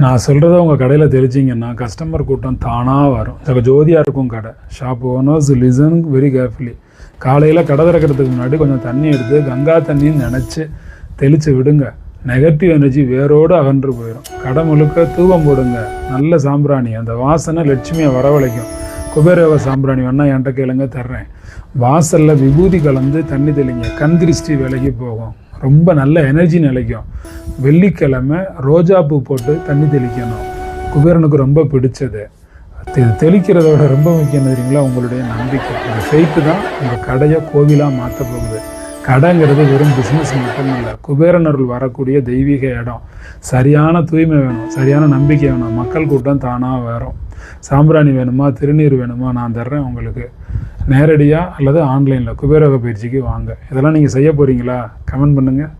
நான் சொல்கிறத உங்கள் கடையில் தெளிச்சிங்கன்னா கஸ்டமர் கூட்டம் தானாக வரும். ஜோதியாக இருக்கும் கடை. Shop owners listen very carefully. காலையில் கடை திறக்கிறதுக்கு முன்னாடி கொஞ்சம் தண்ணி எடுத்து கங்கா தண்ணின்னு நினச்சி தெளித்து விடுங்க. நெகட்டிவ் எனர்ஜி வேரோடு அகன்று போயிடும். கடை முழுக்க தூவம் போடுங்க. நல்ல சாம்பிராணி, அந்த வாசனை லட்சுமியை வரவழைக்கும். குபேரயோக சாம்பிராணி வேணால் என்கிட்ட கேளுங்க, தர்றேன். வாசலில் விபூதி கலந்து தண்ணி தெளிங்க. கண் திருஷ்டி விலகி போகும். ரொம்ப நல்ல எனர்ஜி நிலைக்கும். வெள்ளிக்கிழமை ரோஜா பூ போட்டு தண்ணி தெளிக்கணும். குபேரனுக்கு ரொம்ப பிடிச்சது. தெளிக்கிறதோட ரொம்ப முக்கியம் தெரியுங்களா, உங்களுடைய நம்பிக்கை. இந்த ஃபெய்த்து தான் உங்கள் கடையை கோவிலாக மாற்ற போகுது. கடைங்கிறது வெறும் பிஸ்னஸ் மட்டும் இல்லை, குபேரனருள் வரக்கூடிய தெய்வீக இடம். சரியான தூய்மை வேணும், சரியான நம்பிக்கை வேணும். மக்கள் கூட்டம் தானாக வரும். சாம்பிராணி வேணுமா, திருநீர் வேணுமா, நான் தர்றேன் உங்களுக்கு. நேரடியாக அல்லது ஆன்லைனில் குபேரயோக பயிற்சிக்கு வாங்க. இதெல்லாம் நீங்கள் செய்ய போகிறீங்களா? கமெண்ட் பண்ணுங்கள்.